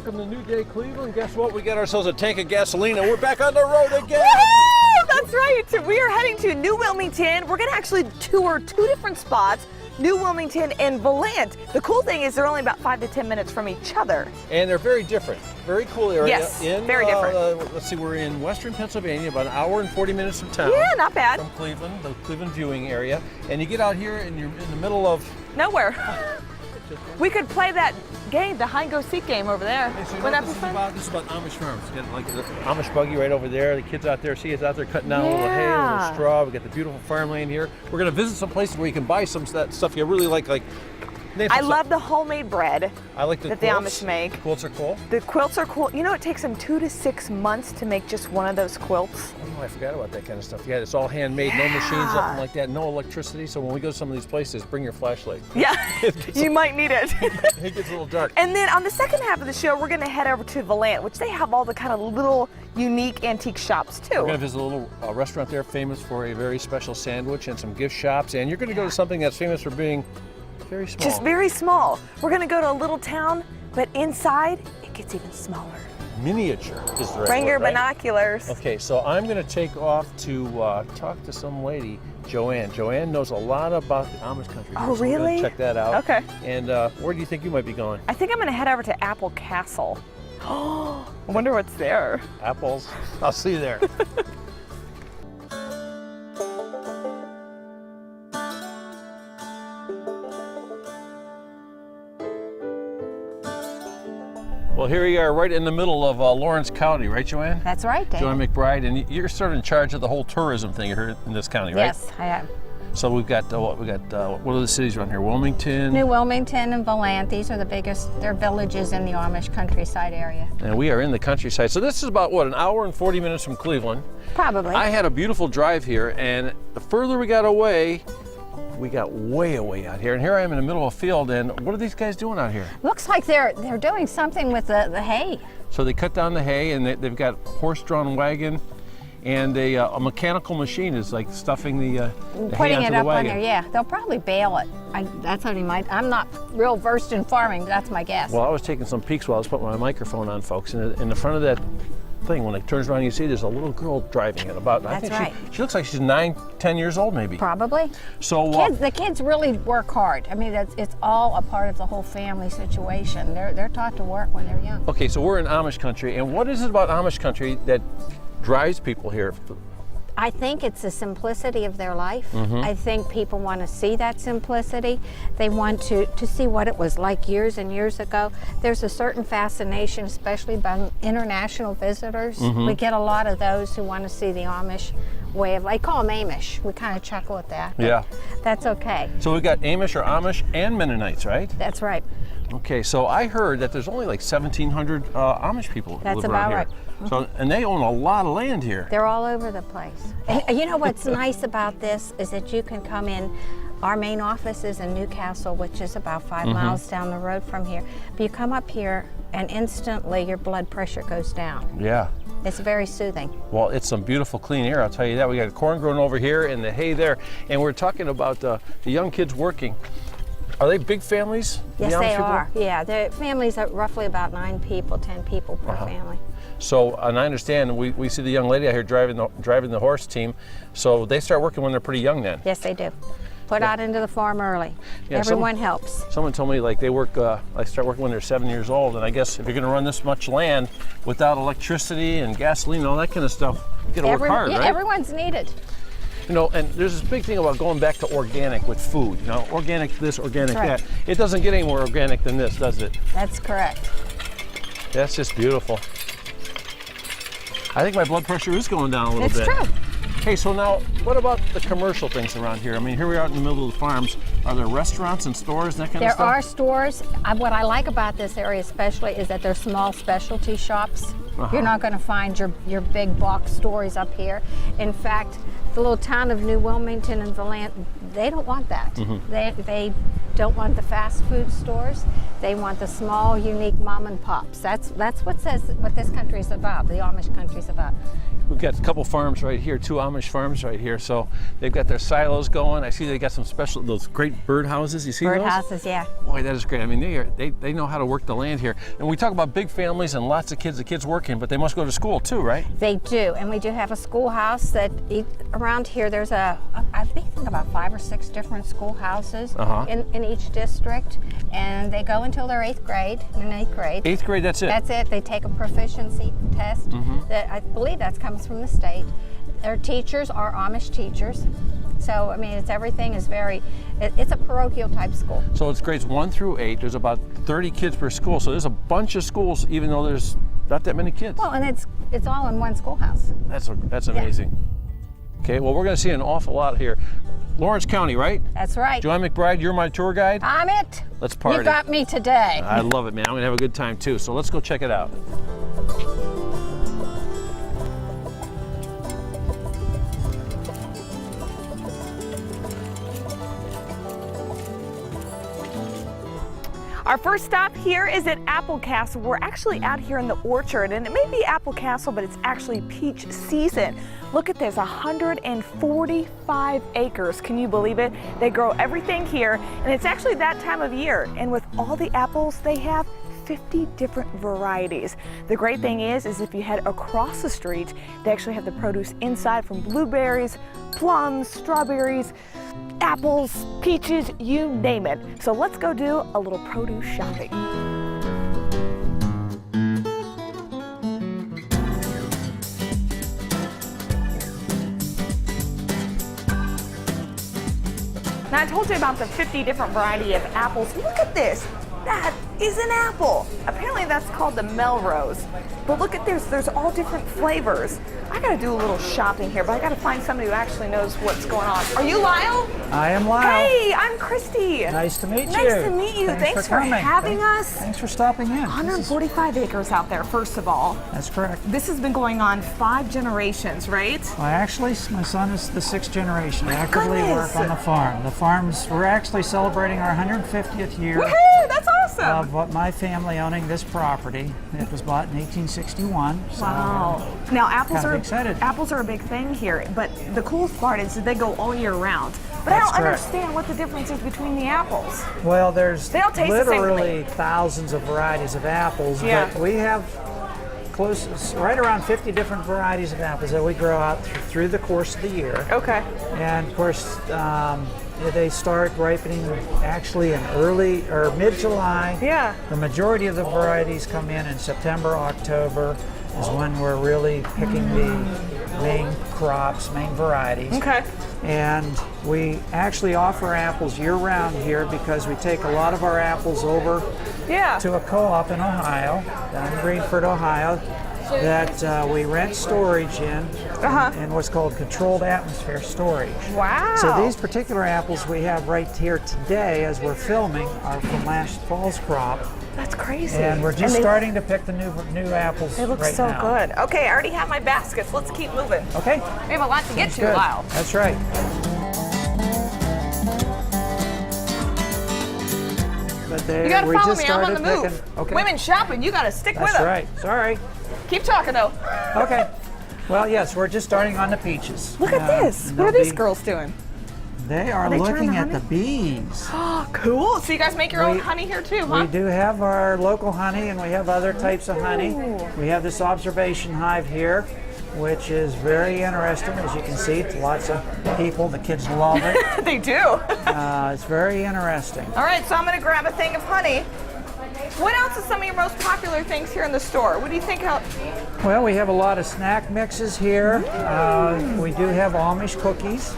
welcome to New Day, Cleveland. Guess what? We got ourselves a tank of gasoline and we're back on the road again. Woo! That's right. We are heading to New Wilmington. We're going to actually tour two different spots, New Wilmington and Volant. The cool thing is they're only about 5 to 10 minutes from each other. And they're very different. Very cool area. Yes, very different. Let's see, we're in western Pennsylvania, about an hour and 40 minutes from town. Yeah, not bad. From Cleveland, the Cleveland viewing area. And you get out here and you're in the middle of... Nowhere. We could play that game, the hide-and-go-seek game over there. Hey, so Wouldn't that be this fun? is about Amish farms. You got like the Amish buggy right over there. The kids out there, see, it's out there cutting down a little hay, a little straw. We got the beautiful farmland here. We're going to visit some places where you can buy some of that stuff you really like I love the homemade bread I like that the Amish make. The quilts are cool. The quilts are cool. You know, it takes them 2 to 6 months to make just one of those quilts. Oh, I forgot about that kind of stuff. Yeah, it's all handmade, no machines, nothing like that, no electricity. So when we go to some of these places, bring your flashlight. Yeah, you might need it. It gets a little dark. And then on the second half of the show, we're going to head over to Volant, which they have all the kind of little unique antique shops too. We're going to visit a little restaurant there famous for a very special sandwich and some gift shops. And you're going to go to something that's famous for being very small. Just very small. We're going to go to a little town, but inside it gets even smaller. Miniature is the right Bring word, your right? binoculars. Okay, so I'm going to take off to talk to some lady, Joanne. Joanne knows a lot about the Amish country. Oh, so we're really? gonna check that out. Okay. And where do you think you might be going? I think I'm going to head over to Apple Castle. Oh, I wonder what's there. Apples. I'll see you there. Well, here we are right in the middle of Lawrence County, right, Joanne? That's right, Dave. Joanne McBride, and you're sort of in charge of the whole tourism thing here in this county, right? Yes, I am. So we've got, what are the cities around here? Wilmington? New Wilmington and Volant, these are the biggest, they're villages in the Amish countryside area. And we are in the countryside. So this is about, what, an hour and 40 minutes from Cleveland. Probably. I had a beautiful drive here, and the further we got away, we got way out here. And here I am in the middle of a field, and what are these guys doing out here? Looks like they're doing something with the hay. So they cut down the hay, and they've got horse-drawn wagon, and a mechanical machine is like stuffing the hay Putting onto it the up wagon. on there, yeah. They'll probably bale it. That's what he might. I'm not real versed in farming, but that's my guess. Well, I was taking some peeks while I was putting my microphone on, folks, and in the front of that thing, when it turns around, you see there's a little girl driving it. That's right. She looks like she's 9, 10 years old, maybe. Probably. So The kids really work hard. I mean, it's all a part of the whole family situation. They're taught to work when they're young. okay, so we're in Amish country, and what is it about Amish country that drives people here? I think it's the simplicity of their life. Mm-hmm. I think people want to see that simplicity. They want to see what it was like years and years ago. There's a certain fascination, especially by international visitors. Mm-hmm. We get a lot of those who want to see the Amish way of life. I call them Amish. We kind of chuckle at that. But Yeah. that's okay. So we've got Amish and Mennonites, right? That's right. Okay, so I heard that there's only like 1,700 Amish people who That's live around about here. right. So, and they own a lot of land here. They're all over the place. And you know what's nice about this is that you can come in. Our main office is in Newcastle, which is about 5 miles down the road from here. But you come up here and instantly your blood pressure goes down. Yeah. It's very soothing. Well, it's some beautiful clean air, I'll tell you that. We got corn growing over here and the hay there. And we're talking about the young kids working. Are they big families? Yes, the Amish they people? are. Yeah, the families are roughly about 9 people, 10 people per family. So, and I understand, we see the young lady out here driving the horse team. So they start working when they're pretty young then. Yes, they do. Put out into the farm early. Yeah, Everyone helps. Someone told me like they start working when they're 7 years old. And I guess if you're going to run this much land without electricity and gasoline and all that kind of stuff, you got to work hard, yeah, right? everyone's needed. You know, and there's this big thing about going back to organic with food. You know, organic this, organic That's right. that. It doesn't get any more organic than this, does it? That's correct. That's just beautiful. I think my blood pressure is going down a little It's bit. true. Hey, so now, what about the commercial things around here? I mean, here we are in the middle of the farms. Are there restaurants and stores and that kind of There stuff? are stores. What I like about this area especially is that there's small specialty shops. You're not going to find your big box stores up here. In fact, the little town of New Wilmington and Volant, they don't want that. don't want the fast food stores. They want the small, unique mom and pops. That's what this country is about. The Amish country is about. We've got a couple farms right here, 2 Amish farms right here. So they've got their silos going. I see they got some special, those great bird houses. You see those? Bird houses, yeah. Boy, that is great. I mean, they know how to work the land here. And we talk about big families and lots of kids, the kids working, but they must go to school too, right? They do, and we do have a schoolhouse that around here. There's I think about 5 or 6 different schoolhouses in each district, and they go until they're 8th grade. In 8th grade. 8th grade, that's it. That's it. They take a proficiency test. That I believe that comes from the state. Their teachers are Amish teachers. So, I mean, it's a parochial type school. So it's grades 1 through 8. There's about 30 kids per school. So there's a bunch of schools, even though there's not that many kids. Well, and it's all in one schoolhouse. That's amazing. Yeah. Okay, well, we're going to see an awful lot here. Lawrence County, right? That's right. Joanne McBride, you're my tour guide. I'm it. Let's party. You got me today. I love it, man. I'm going to have a good time, too. So let's go check it out. Our first stop here is at Apple Castle. We're actually out here in the orchard, and it may be Apple Castle, but it's actually peach season. Look at this, 145 acres. Can you believe it? They grow everything here, and it's actually that time of year. And with all the apples they have, 50 different varieties. The great thing is if you head across the street, they actually have the produce inside, from blueberries, plums, strawberries, apples, peaches, you name it. So let's go do a little produce shopping. Now I told you about the 50 different variety of apples. Look at this. That is an apple. Apparently that's called the Melrose. But look at this, there's all different flavors. I gotta do a little shopping here, but I gotta find somebody who actually knows what's going on. Are you Lyle? I am Lyle. Hey, I'm Christy. Nice to meet you. Nice to meet you. Thanks for having us. Thanks for stopping in. 145 acres out there, first of all. That's correct. This has been going on 5 generations, right? Well, actually, my son is the 6th generation. I actively work on the farm. We're actually celebrating our 150th year. Woohoo! That's awesome. Of what my family owning this property. It was bought in 1861. So wow. Now apples are a big thing here, but the coolest part is that they go all year round. But I don't understand what the difference is between the apples. Well, there's they all taste literally the same thousands of varieties of apples, but we have right around 50 different varieties of apples that we grow out through the course of the year. Okay. And of course, they start ripening actually in early or mid-July. Yeah. The majority of the varieties come in September, October is when we're really picking the main crops, main varieties. Okay. And we actually offer apples year-round here because we take a lot of our apples over to a co-op in Ohio, down in Greenford, Ohio, that we rent storage in what's called controlled atmosphere storage. Wow. So these particular apples we have right here today as we're filming are from last fall's crop. That's crazy. And we're just starting to pick the new apples. They look right so now. good. Okay, I already have my baskets. Let's keep moving. Okay. We have a lot to get to, Good. Lyle. That's right. But You gotta we follow just me. I'm on the started move. picking- Okay. Women shopping. You gotta stick with That's them. right. Sorry. Keep talking though. Okay. Well, yes, we're just starting on the peaches. Look at this. and What are they'll these be- girls doing? They are they trying looking the at the honey? bees. Oh, cool. So you guys make your own honey here too, huh? We do have our local honey, and we have other types of honey. Ooh. We have this observation hive here, which is very interesting. As you can see, it's lots of people. The kids love it. They do. It's very interesting. All right, so I'm gonna grab a thing of honey. What else is some of your most popular things here in the store? What do you think? Well, we have a lot of snack mixes here. We do have Amish cookies.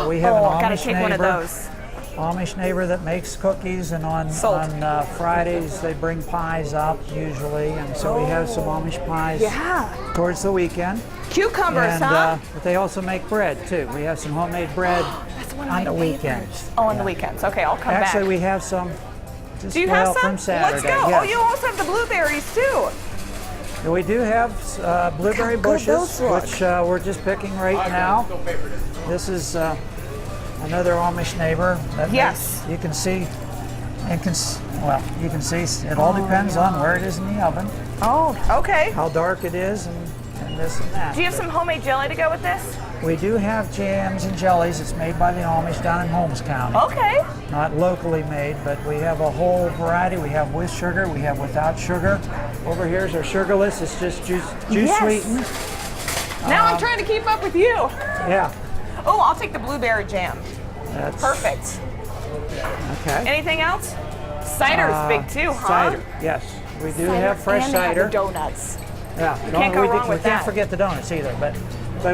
We have an gotta Amish take neighbor. one of those. Amish neighbor that makes cookies, and on Fridays they bring pies up usually, and so we have some Amish pies towards the weekend. Cucumbers, And huh? but they also make bread too. We have some homemade bread That's one of on my the favorites. weekends. Oh, on the weekends. Okay, I'll come Actually, back. we have some. Just, Do you have some? from Saturday. Let's go. Yes. Oh, you also have the blueberries too. We do have blueberry Look how good bushes, those look. which we're just picking right now. This is another Amish neighbor. Yes. You can see, well, you can see it all depends on where it is in the oven, Oh, okay. how dark it is, and this and that. Do you have some homemade jelly to go with this? We do have jams and jellies. It's made by the Amish down in Holmes County. Okay. Not locally made, but we have a whole variety. We have with sugar, we have without sugar. Over here is our sugarless. It's just juice Yes. sweetened. Now I'm trying to keep up with you. Yeah. Oh, I'll take the blueberry jam. That's Perfect. Okay. Anything else? Cider's big too, huh? Cider, yes. We do have fresh and they have cider. the donuts. Yeah, can't go wrong we with can't that. forget the donuts either, but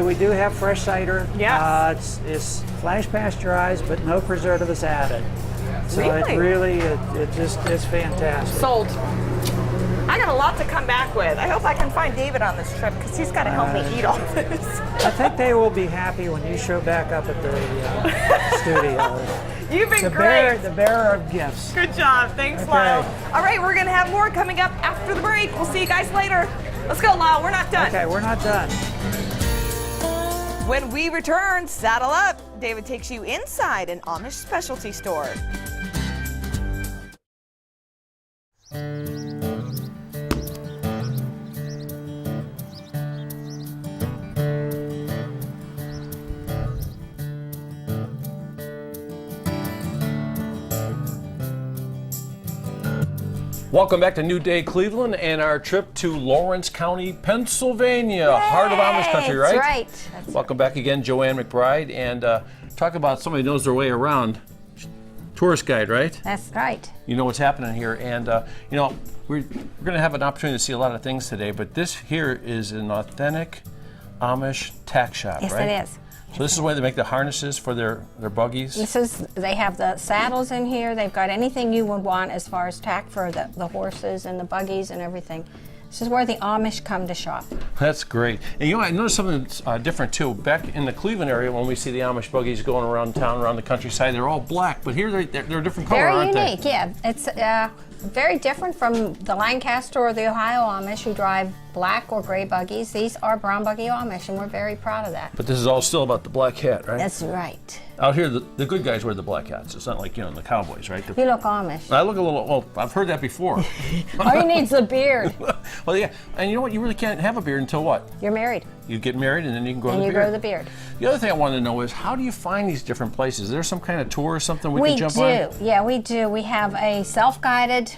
we do have fresh cider. Yes. It's flash pasteurized, but no preservatives added. So Really? it just is fantastic. Sold. I got a lot to come back with. I hope I can find David on this trip because he's got to help me eat all this. I think they will be happy when you show back up at the studio. You've been The great. bearer of gifts. Good job. Thanks, Okay. Lyle. All right, we're going to have more coming up after the break. We'll see you guys later. Let's go, Lyle. We're not done. Okay, we're not done. When we return, saddle up. David takes you inside an Amish specialty store. Welcome back to New Day Cleveland and our trip to Lawrence County, Pennsylvania, heart of Amish country, right? That's right. That's Welcome back again, Joanne McBride, and talk about somebody who knows their way around. Tourist guide, right? That's right. You know what's happening here, and you know we're going to have an opportunity to see a lot of things today. But this here is an authentic Amish tack shop, Yes, right? it is. So this is where they make the harnesses for their buggies. They have the saddles in here. They've got anything you would want as far as tack for the horses and the buggies and everything. This is where the Amish come to shop. That's great. And you know, I noticed something that's different too. Back in the Cleveland area, when we see the Amish buggies going around town, around the countryside, they're all black. But here they're a different color, Very aren't unique, yeah. It's very different from the Lancaster or the Ohio Amish who drive black or gray buggies. These are brown buggy Amish, and we're very proud of that. But this is all still about the black hat, right? That's right. Out here, the good guys wear the black hats. It's not like, you know, the cowboys, right? You look Amish. I look a little, well, I've heard that before. All you need's a beard. Well, yeah, and you know what? You really can't have a beard until what? You're married, You get married and then you can grow and the you beard. grow the beard. The other thing I wanted to know is, how do you find these different places? Is there some kind of tour or something we can jump on? Yeah, we do. We have a self-guided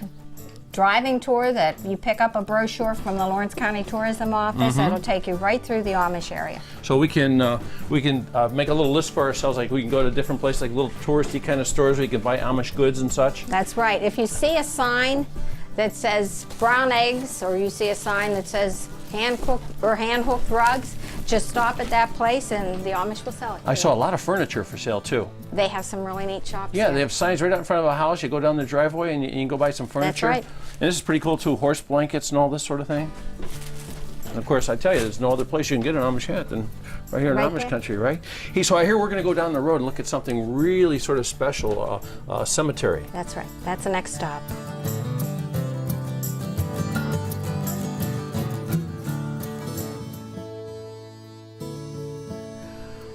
driving tour that you pick up a brochure from the Lawrence County Tourism Office. It'll take you right through the Amish area. So we can make a little list for ourselves, like we can go to different places, like little touristy kind of stores where you can buy Amish goods and such. That's right. If you see a sign that says brown eggs, or you see a sign that says hand-cooked or hand-hooked rugs, just stop at that place and the Amish will sell it. I saw a lot of furniture for sale too. They have some really neat shops. Yeah, there. they have signs right out in front of a house. You go down the driveway and you can go buy some furniture. right. And this is pretty cool too, horse blankets and all this sort of thing. And of course, I tell you, there's no other place you can get an Amish hat than right here in Right Amish there. country, right? Hey, so I hear we're going to go down the road and look at something really sort of special, cemetery. That's right. That's the next stop.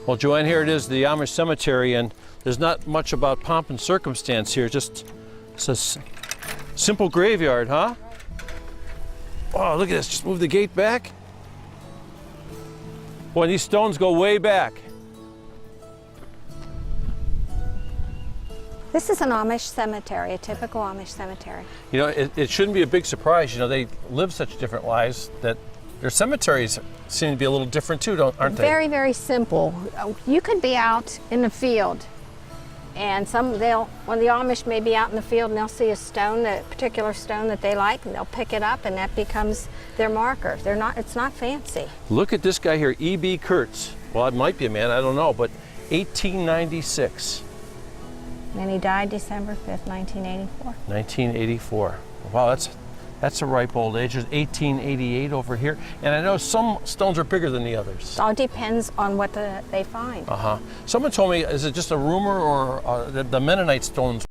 Well, Joanne, here it is, the Amish cemetery, and there's not much about pomp and circumstance here. Just it's a simple graveyard, huh? Oh, look at this. Just move the gate back. Boy, these stones go way back. This is an Amish cemetery, a typical Amish cemetery. You know, it shouldn't be a big surprise. You know, they live such different lives that their cemeteries seem to be a little different too, aren't they? Very, very simple. You could be out in the field, and when the Amish may be out in the field and they'll see a stone, a particular stone that they like, and they'll pick it up, and that becomes their marker. It's not fancy. Look at this guy here, E.B. Kurtz. Well, it might be a man, I don't know, but 1896. And he died December 5th, 1984. 1984. Wow, that's a ripe old age. There's 1888 over here. And I know some stones are bigger than the others. It all depends on what they find. Uh-huh. Someone told me, is it just a rumor or the Mennonite stones